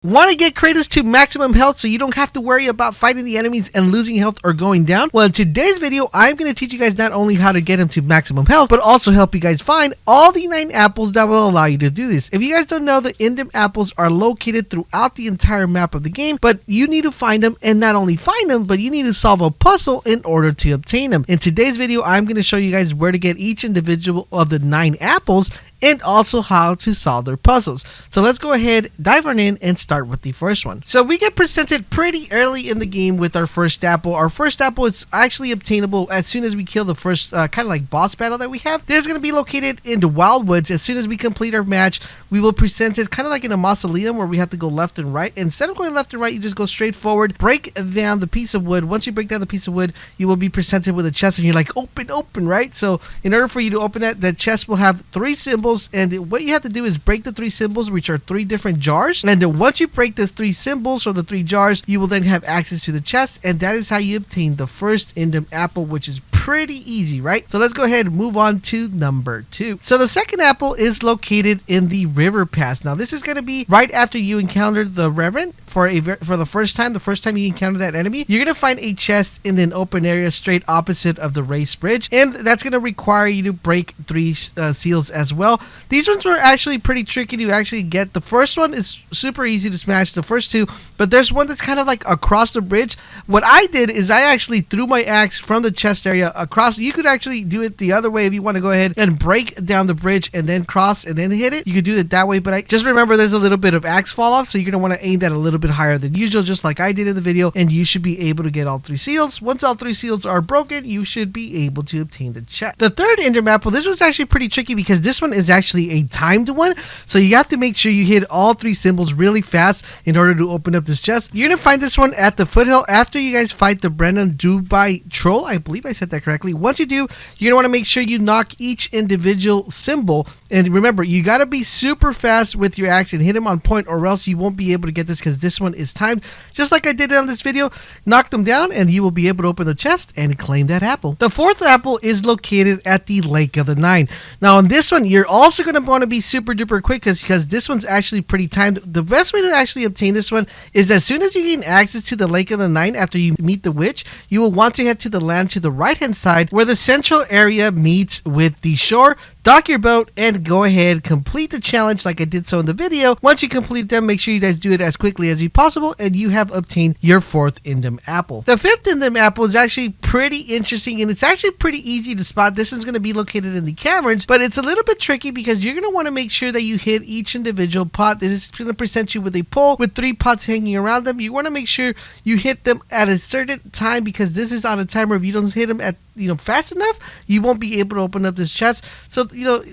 Want to get Kratos to maximum health so you don't have to worry about fighting the enemies and losing health or going down? Well, in today's video, I'm going to teach you guys not only how to get him to maximum health, but also help you guys find all the 9 apples that will allow you to do this. If you guys don't know, the indunn apples are located throughout the entire map of the game, but you need to find them, and not only find them, but you need to solve a puzzle in order to obtain them. In today's video, I'm going to show you guys where to get each individual of the 9 apples and also how to solve their puzzles. So let's go ahead, dive on in, and start with the first one. So we get presented pretty early in the game with our first apple. Our first apple is actually obtainable as soon as we kill the first kind of like boss battle that we have. This is going to be located in the Wildwoods. As soon as we complete our match, we will present it kind of like in a mausoleum where we have to go left and right. Instead of going left and right, you just go straight forward, break down the piece of wood. Once you break down the piece of wood, you will be presented with a chest, and you're like, open, right? So in order for you to open that, the chest will have 3 symbols. And what you have to do is break the 3 symbols, which are 3 different jars. And then once you break the 3 symbols or the 3 jars, you will then have access to the chest. And that is how you obtain the first indunn apple, which is pretty easy, right? So let's go ahead and move on to number 2. So the second apple is located in the river pass. Now this is going to be right after you encounter the Reverend for the first time. The first time you encounter that enemy, you're going to find a chest in an open area straight opposite of the race bridge. And that's going to require you to break 3 seals as well. These ones were actually pretty tricky to actually get. The first one is super easy to smash, the first 2, but there's one that's kind of like across the bridge. What I did is I actually threw my axe from the chest area across. You could actually do it the other way if you want to go ahead and break down the bridge and then cross and then hit it. You could do it that way, but I just remember there's a little bit of axe fall off, so you're going to want to aim that a little bit higher than usual, just like I did in the video, and you should be able to get all 3 seals. Once all 3 seals are broken, you should be able to obtain the chest. The third indunn apple, this was actually pretty tricky because this one is actually a timed one, so you have to make sure you hit all 3 symbols really fast in order to open up this chest. You're gonna find this one at the Foothill after you guys fight the Brennan Dubai troll. I believe I said that correctly. Once you do, you're gonna want to make sure you knock each individual symbol, and remember, you gotta be super fast with your axe and hit him on point, or else you won't be able to get this because this one is timed, just like I did on this video. Knock them down and you will be able to open the chest and claim that apple. The fourth apple is located at the Lake of the 9. Now on this one, you're also going to want to be super duper quick because this one's actually pretty timed. The best way to actually obtain this one is as soon as you gain access to the Lake of the 9 after you meet the witch, you will want to head to the land to the right hand side where the central area meets with the shore. Dock your boat and go ahead, complete the challenge like I did so in the video. Once you complete them, make sure you guys do it as quickly as possible, and you have obtained your 4th indunn apple. The 5th indunn apple is actually pretty interesting, and it's actually pretty easy to spot. This is going to be located in the Caverns, but it's a little bit tricky because you're going to want to make sure that you hit each individual pot. This is going to present you with a pole with 3 pots hanging around them. You want to make sure you hit them at a certain time because this is on a timer. If you don't hit them at fast enough, you won't be able to open up this chest. So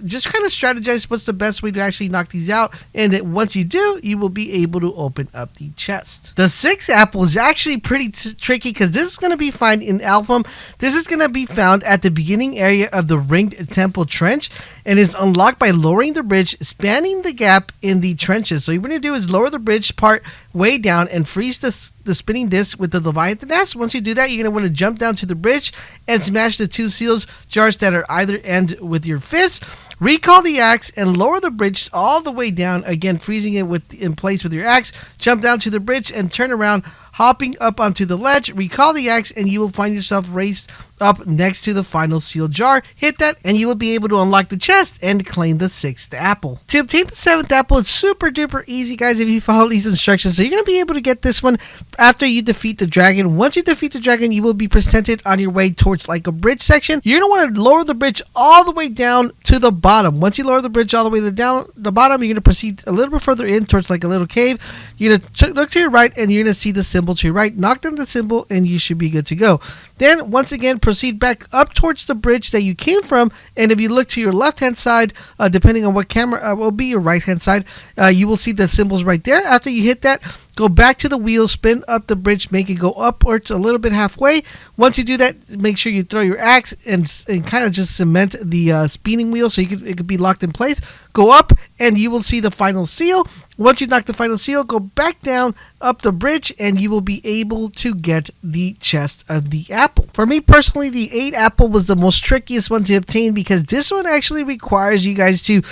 just kind of strategize what's the best way to actually knock these out, and that once you do, you will be able to open up the chest. The 6th apple is actually pretty tricky because this is going to be found in Alfheim. This is going to be found at the beginning area of the Ringed Temple Trench, and is unlocked by lowering the bridge, spanning the gap in the trenches. So what you're going to do is lower the bridge part way down and freeze the spinning disc with the Leviathan axe. Once you do that, you're going to want to jump down to the bridge and smash the 2 seals jars that are either end with your fist. Recall the axe and lower the bridge all the way down, again freezing it in place with your axe. Jump down to the bridge and turn around, hopping up onto the ledge. Recall the axe and you will find yourself raised up next to the final seal jar. Hit that and you will be able to unlock the chest and claim the 6th apple. To obtain the 7th apple, it's super duper easy, guys, if you follow these instructions. So you're going to be able to get this one after you defeat the dragon. Once you defeat the dragon, you will be presented on your way towards like a bridge section. You're going to want to lower the bridge all the way down to the bottom. Once you lower the bridge all the way down the bottom, you're going to proceed a little bit further in towards like a little cave. You're going to look to your right and you're going to see the symbol to your right. Knock down the symbol and you should be good to go. Then once again, proceed back up towards the bridge that you came from, and if you look to your left hand side, depending on what camera will be your right hand side, you will see the symbols right there. After you hit that, go back to the wheel, spin up the bridge, make it go upwards a little bit halfway. Once you do that, make sure you throw your axe and kind of just cement the spinning wheel so it could be locked in place. Go up and you will see the final seal. Once you knock the final seal, go back down up the bridge and you will be able to get the chest of the apple. apple. For me personally, the 8th apple was the most trickiest one to obtain because this one actually requires you guys to,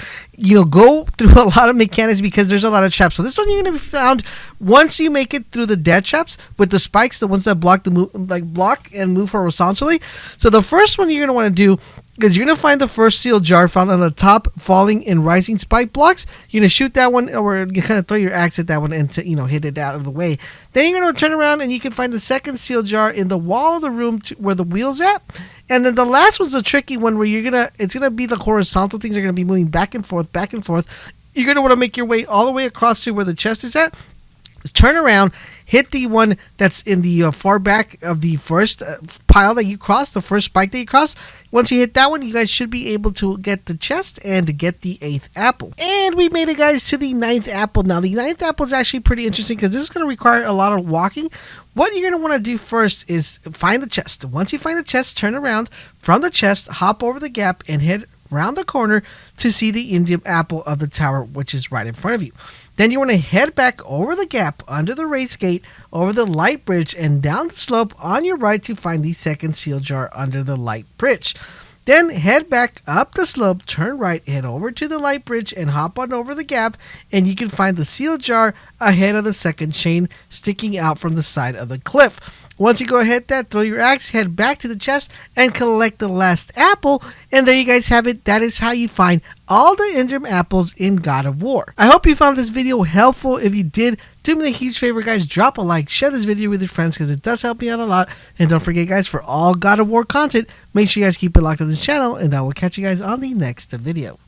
go through a lot of mechanics because there's a lot of traps. So this one you're going to be found once you make it through the death traps with the spikes, the ones that block block and move horizontally. So the first one you're going to want to do is you're going to find the first sealed jar found on the top falling and rising spike blocks. You're going to shoot that one, or you kind of throw your axe at that one and to, hit it out of the way. Then you're going to turn around and you can find the second sealed jar in the wall of the room where the wheel's at. And then the last one's a tricky one where it's going to be the horizontal things are going to be moving back and forth, back and forth. You're going to want to make your way all the way across to where the chest is at. Turn around, hit the one that's in the far back of the first pile that you crossed, the first spike that you crossed. Once you hit that one, you guys should be able to get the chest and to get the 8th apple. And we made it, guys, to the 9th apple. Now, the 9th apple is actually pretty interesting because this is going to require a lot of walking. What you're going to want to do first is find the chest. Once you find the chest, turn around from the chest, hop over the gap, and head around the corner to see the indunn apple of the tower, which is right in front of you. Then you want to head back over the gap, under the race gate, over the light bridge, and down the slope on your right to find the second seal jar under the light bridge. Then head back up the slope, turn right, head over to the light bridge, and hop on over the gap, and you can find the seal jar ahead of the second chain sticking out from the side of the cliff. Once you go ahead that, throw your axe, head back to the chest, and collect the last apple. And there you guys have it. That is how you find all the indunn apples in God of War. I hope you found this video helpful. If you did, do me a huge favor, guys. Drop a like, share this video with your friends because it does help me out a lot. And don't forget, guys, for all God of War content, make sure you guys keep it locked on this channel. And I will catch you guys on the next video.